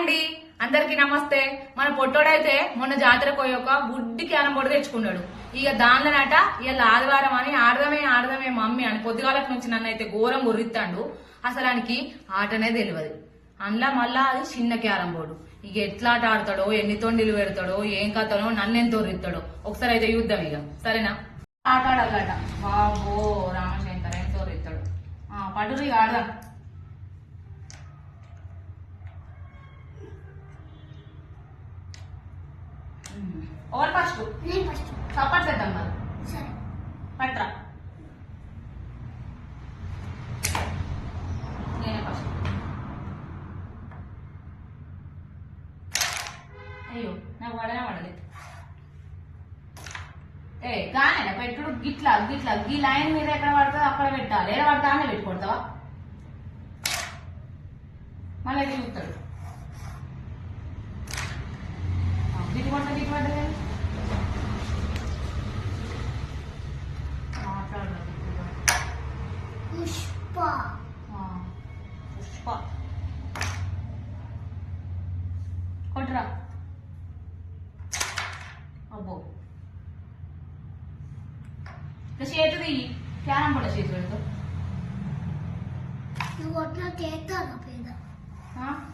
అండి, అందరికి నమస్తే. మన పొట్టోడైతే మొన్న జాతరకు పోయి ఒక బుడ్డి క్యారం బోర్డు తెచ్చుకున్నాడు. ఇక దానిలోనట ఇలా ఆదివారం అని ఆడదమే మమ్మీ అని పొద్దుగాలకు నుంచి నన్ను అయితే ఘోరం గుర్రిస్తాడు. అసలు ఆయనకి ఆటనే తెలియదు. అందులో మళ్ళా అది చిన్న క్యారం బోర్డు. ఇక ఎట్లా ఆట ఆడతాడో, ఎన్ని తొండిలు పెడతాడో, ఏం కథనో, నన్ను ఎంత తొర్రిస్తాడో ఒకసారి అయితే చూద్దాం. ఇక సరేనా? ఆట ఆడాలట. బాబో రామశంకర్ ఎంత తొర్రిస్తాడు. పట్టురు ఇక ఆడదాం. ఓవర్ ఫస్ట్ సపోర్ట్ చేద్దాం మరి. పట్రా నేనే ఫస్ట్. అయ్యో నాకు పడనే పడలేదు. గానే పెట్టుడు గిట్లా గిట్లా ఈ లైన్ మీద ఎక్కడ పడుతుందో అక్కడ పెట్టాలి. ఏడ పడితే ఆనే పెట్టుకొడతావా? మళ్ళీ చూస్తాడు. గిట్టు పడ్డది. పుష్ప కొట్రా. అబ్బో చేతుది క్యారం బోర్డు చేతి పెడతా.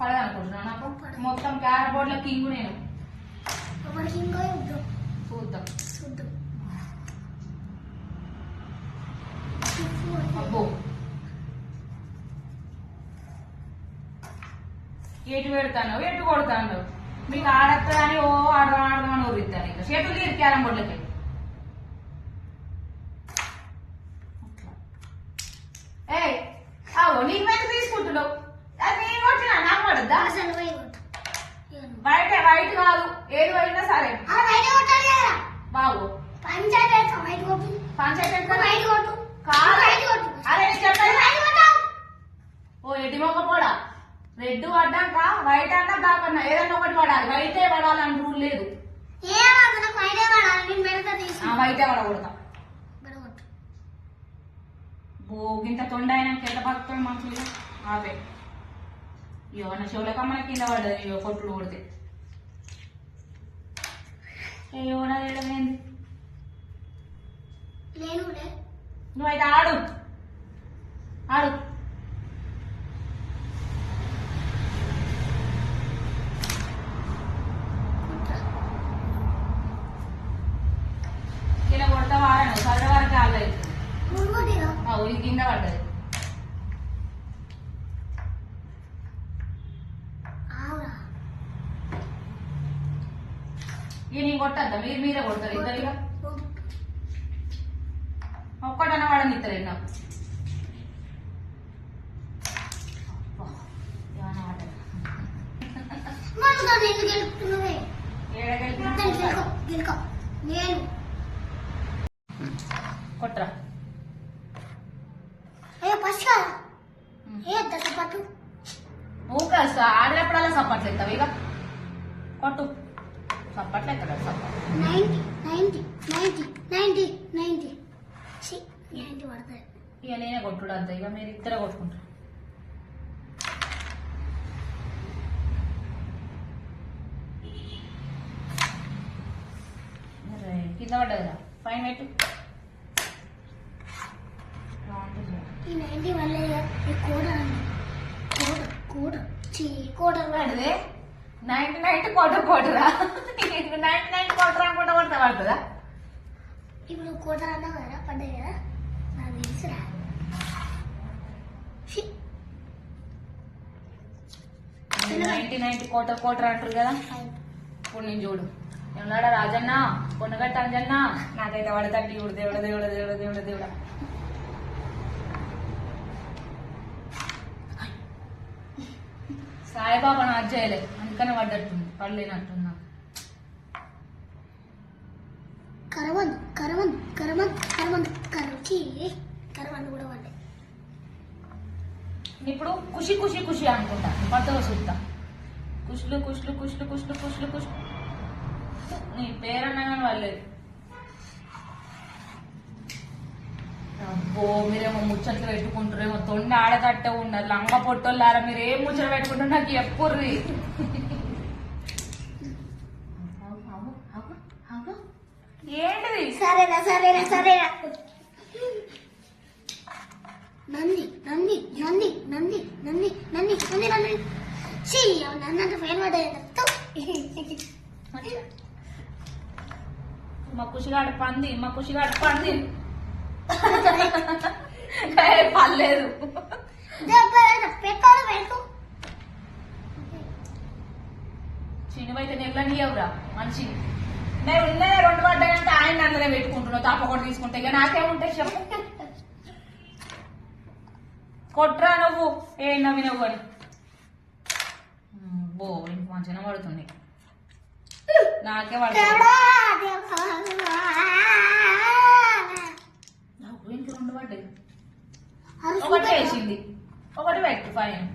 పడదనుకుంటున్నా. నాకు మొత్తం క్యారం బోర్డులో కింగు నేను. చూద్దాం. అబ్బో ఎటు పెడతాను ఎటు కొడతాను. మీకు ఆడత్తదని ఓ ఆడదామని ఊరిస్తాను. ఇంకా చేతులు తీరు క్యారం బోర్డులకి. నీకు మీద తీసుకుంటున్నావు. అది నేను కొట్టినా నాకు పడద్దా? బయట వైట్ కాదు, ఏది పోయినా సరే బాబు. పంచాయతీ ఓ ఎడి మొక్క పోడా. రెడ్ పడ్డాక వైట్ అన్నా కాకన్నా ఏదన్నా ఒకటి పడాలి. వైటే పడాలని రూల్ లేదు. వైటే పడకూడతా. ఇంత తొండ అయినాక ఎంత పడుతుంది మంచిగా. ఆపే ఇయో నా చెవులకమ్మన కింద పడ్డది. ఇయో కొట్టుడు కొడితే అయ్యో నా ఏడమైంది. నువ్వైతే ఆడు ఆడు. ఇలా కొడతా వాడను చదువు వరకు ఆగలేదు. ఇది కింద పడ్డది. ఇక నేను కొట్టద్దా? మీరే కొడతారు ఇద్దరిగా. ఒక్కటన్నా వాడని ఇద్దరు నాకు. కొట్టరా. ఊక ఆడినప్పుడల్లా సప్పట్లు ఎత్తావు. ఇక కొట్టు. సప్పట్లు ఎత్తాడు. ఇక నేనే కొట్టుడు అంత. ఇక మీరు ఇద్దరే కొట్టుకుంటారు. కింద పడ్డది కదా ఫైన్ పెట్టు. పడదే 99 కోటరా. 99 కోటర్ అనుకుంటా పడతా పడుతుందా? ఇప్పుడు కోటర్ అన్నా కదా పడ్డాయి కదా. నాకు తెలుసురా. 99 కోటర్ అంటారు కదా. ఇప్పుడు నేను చూడు ఏమన్నాడా రాజన్న కొనగట్ట అంజన్న నాకైతే పడతాడు. దేవుడు దేవుడ దేవుడ దేవుడ దేవుడ దేవుడ. సాయిబాబా నాకు చేయలే అందుకనే పడ్డట్టుంది. పడలేనట్టున్నా. ఇప్పుడు ఖుషి ఖుషి ఖుషి అనుకుంటా. పట్టుగా చూస్తా. కుష్లు కుష్లు కుష్లు కుష్లు కుష్లు కుష్లు. నీ పేరన్నా కానీ వాళ్ళలేదు. అబ్బో మీరేమో ముచ్చట్లు పెట్టుకుంటారేమో తొండి ఆడకట్టే ఉన్నారు లంగ పొట్టోళ్ళారా మీరు ఏం ముచ్చట్లు పెట్టుకుంటారు నాకు ఎప్పుర్రి ఏంటిది సరేనా సరేనా సరేనా నంది నంది నంది నంది నంది నంది నంది నంది ఛీ నన్నంత ఫెయిల్ పడ్డది మా ఖుషిగాడు పంది మా ఖుషిగాడు పంది పర్లేదు పెట్టాలి పెట్టు చిన్నవైతే నెల్లనియవురా మంచి నేను ఉన్నదే 2 పడ్డాయంటే ఆయన అందులో పెట్టుకుంటున్నావు తాపకొట్టు తీసుకుంటే ఇక నాకేముంటాయి చెప్పు కొట్రా నువ్వు ఏ నవ్వినవ్వు అని బో ఇంక మంచిగా పడుతుంది నాకే పడుతుంది ఇంక 2 పడ్డాయి ఒకటి వేసింది ఒకటి పెట్టు ఫైన్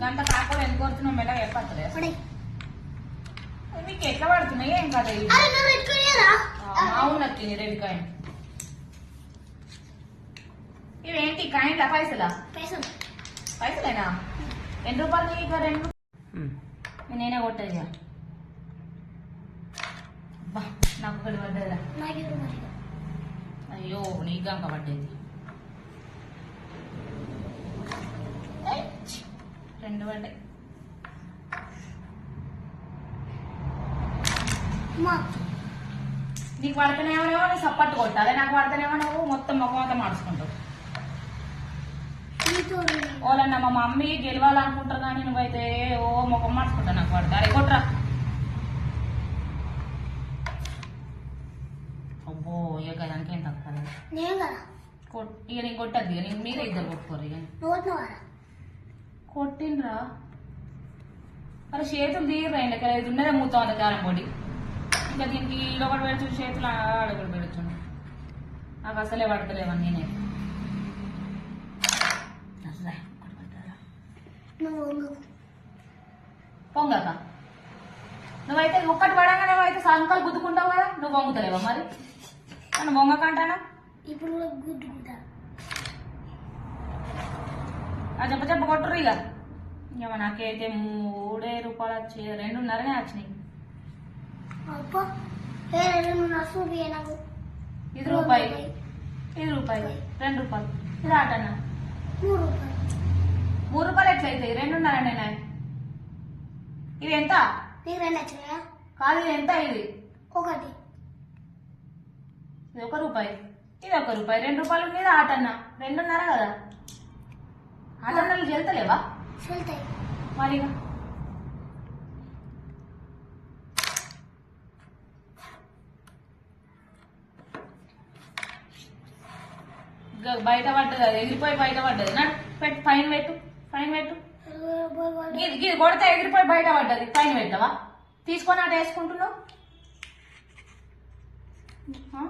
గంట కాకుండా ఎందుకు కొడుతున్నావు మెల్ల చెప్పలేదు మీకు ఎట్లా పడుతున్నాయి ఏం కదా అవును నచ్చింది రెడ్ కాయిన్ ఇవేంటి కాయిన్లా పైసలా పైసలేనా ఎన్ని రూపాయలు ఇక 2 నేనే కొట్టేది నాకు ఒకటి పడ్డదిరా అయ్యో నీకు అంక పడ్డది 2 పడ్డాయి నీకు పడితేనేమో నువ్వు సప్పట్టు కొట్టాలి నాకు పడితేనేమో నువ్వు మొత్తం ముఖం అంతా మార్చుకుంటావు ఓలన్నా మా మమ్మీ గెలవాలనుకుంటారు కానీ నువ్వైతే ఓ ముఖం మార్చుకుంటావు నాకు పడతా అరే కొట్రా అబ్బో ఇక దానికి ఏం తక్కువ ఇక నీకు కొట్టద్దు ఇక నీకు మీరే ఇద్దరు కొట్టుకోరు ఇక కొట్టిండ్రా అరే చేతులు తీయరా ఇంట్లో ఇది ఉన్నదే మూతా ఉంది కారం పొడి ఇంకా దీనికి ఒకటి పెడుతుంది చేతులు ఆడొకటి పెడుతుంది నాకు అసలే పడతలేవని నేనే పొంగక నువ్వైతే ఒక్కటి పడంగానే అయితే సంకలు గుద్దుకుంటావు కదా నువ్వు పొంగుతలేవా మరి నన్ను పొంగకంటానా ఇప్పుడు గుద్దుకుంటా చెప్ప కొట్టరు ఇక ఇక నాకైతే 3 రూపాయలు వచ్చి 2.5 వచ్చినాయి ఇది రూపాయి 2 రూపాయలు ఇది ఆటన్నా 3 రూపాయలు ఎట్లయితాయి 2.5 నేను ఇది ఎంత కాదు ఇది ఎంత ఇది ఒకటి ఇది 1 రూపాయి ఇది 1 రూపాయి 2 రూపాయలు మీద ఆటన్నా 2.5 కదా ఆటన్నలు చెల్తలేవా మరి బయట పడ్డది అది ఎగిరిపోయి బయట పడ్డది నా పెట్టు ఫైన్ పెట్టు ఇది కొడితే ఎగిరిపోయి బయట పడ్డది ఫైన్ పెట్టవా తీసుకొని అటు వేసుకుంటున్నావు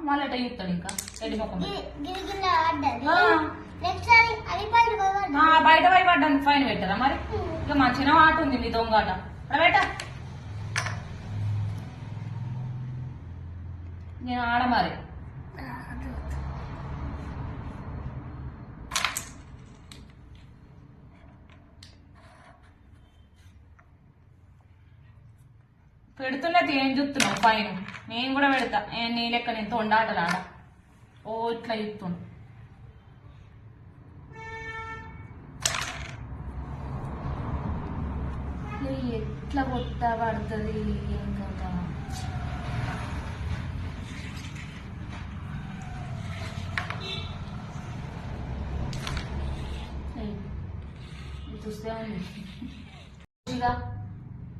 మళ్ళీ అట చూస్తాడు ఇంకా ఎడి ముఖం బయట పోయి పడ్డానికి ఫైన్ పెట్టరా మరి ఇక మంచిగా ఆట ఉంది మీ దొంగట బయట నేను ఆడ మరి పెడుతున్నది ఏం చూస్తున్నావు ఫైన్ నేను కూడా పెడతా నీ లెక్క నేను తొండాట రాడా ఓ ఇట్లా చూస్తున్నా ఎట్లా కొట్ట పడుతుంది ఏం కదా చూస్తే ఉంది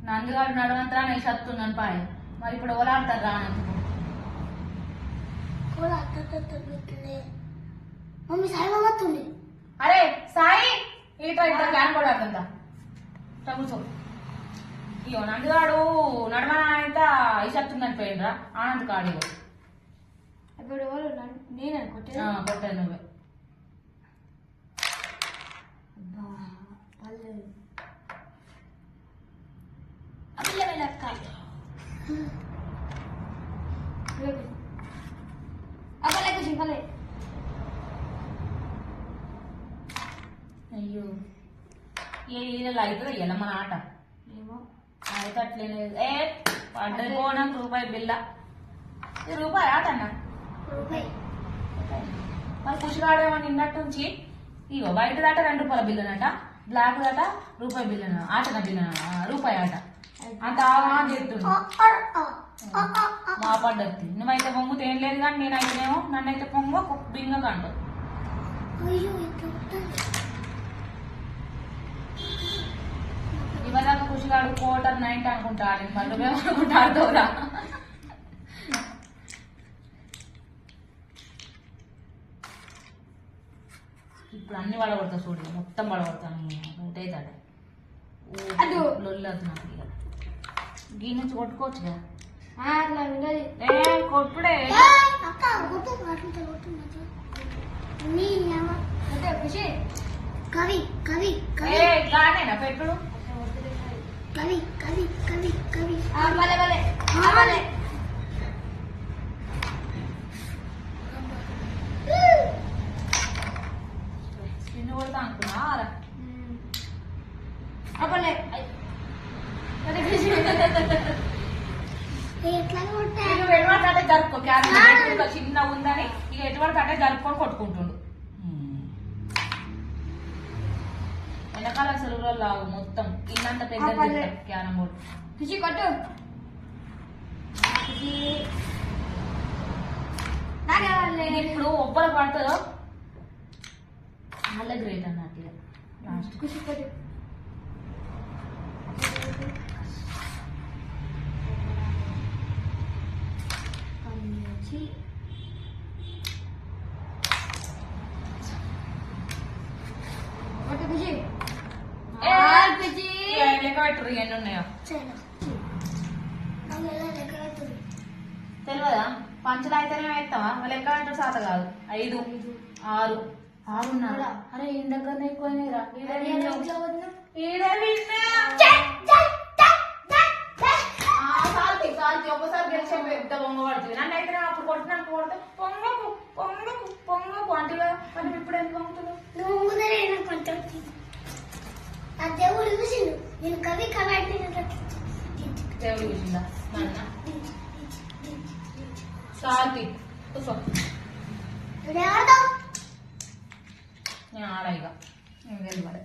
నందుగాడు నడవంతరా నేను చస్తున్నాను పాయ మరి ఇప్పుడు ఓలాడతారు రానందుకు మమ్మీ సాయి వస్తుంది అరే సాయి ఇట్లా ఇట్లా గ్యాన్ కూడా ఆడుతుందా కూర్చో ఇగో నందుగాడు నడవన అయితే ఇసత్తుందని పోయిండ్రా ఆనంద్ కాడు ఇప్పుడు ఎవరు నేను కొట్టాను నువ్వే అప్పుడు అయ్యో ఏ ఇలా అవుతుంది ఇయ్యాల మన ఆట ఏమో అయితే అట్లేనే ఏ పడ్డది పోనా రూపాయి బిల్ల ఇది రూపాయి ఆట అన్న రూపాయి మరి పుష్కాడేమో నిన్నట్టు నుంచి ఇగో బయట దాట 2 రూపాయల బిల్లునట బ్లాక్ దాట రూపాయి బిల్లున ఆటన బిల్లున రూపాయి ఆట అంత ఆవాన్ చేస్తుండు మా పడ్డది నువ్వైతే పొంగుతే ఏం లేదు కానీ నేనైతేనేమో నన్నైతే పొంగు బింగ కంటు అయ్యో ఇట్లా ఉంటుంది. ఇవదాకా పుష్కాడు 1/4 అనుకుంటా ఆడింది మరి నువ్వేమో అనుకుంటా ఆడుతావురా ఇప్పుడు అన్ని పడగొడతా చూడు మొత్తం పడగొడతాను ఒకటే తాట అదో. లొల్లి అవుతుంది నాకు ఇక గీ నుంచి కొట్టుకోవచ్చు కదా అట్లా ఉండదు ఏ కొట్టుడే అక్క కొట్టు అట్లా కొట్టు మధ్య నీ అమ్మ అంటే ఖుషి కవి కవి కవి ఏ గానేనా పెట్టుడు కవి కవి కవి కవి భలే భలే భలే నిన్ను కొడతా అనుకున్నా రా అప్పలే ఎట్లా కొట్టా ఇక ఎటువంటి అంటే జరుపుకో క్యారెట్ చిన్న ఉందని ఇక ఎటువంటి అంటే జరుపుకొని కొట్టుకుంటుండు వెనకాల సెలవులో లాగు మొత్తం ఇల్లంత పెద్ద క్యారం బోర్డు ఖుషి కొట్టు ఖుషి ఇది ఇప్పుడు ఒబ్బలు పడుతుందో చాలా గ్రేట్ అన్నట్టు ఇక లాస్ట్ ఖుషి కొట్టు ఖుషి లెక్క పెట్టరు ఎన్ని ఉన్నాయో తెలియదా పంచులు అయితేనే వేస్తావా లెక్క పెట్టరు శాత కాదు 5 6 6 అరే ఈయన దగ్గరనే ఎక్కువనేరా ఒకసారి గెలిచే పెద్ద బొమ్మ పడుతుంది నన్ను అయితే అప్పుడు కొట్టినాక కొడితే పొంగకు పొంగకు పొంగకు అంటే మనం ఇప్పుడు ఎందుకు పంపుతున్నావు నువ్వు ముందరే కొంచెం ఆ దేవుడు చూసిండు నేను కవి కవి అంటే దేవుడు చూసిందా సాతి కూర్చో నేను ఆడ ఇక నేను వెళ్ళి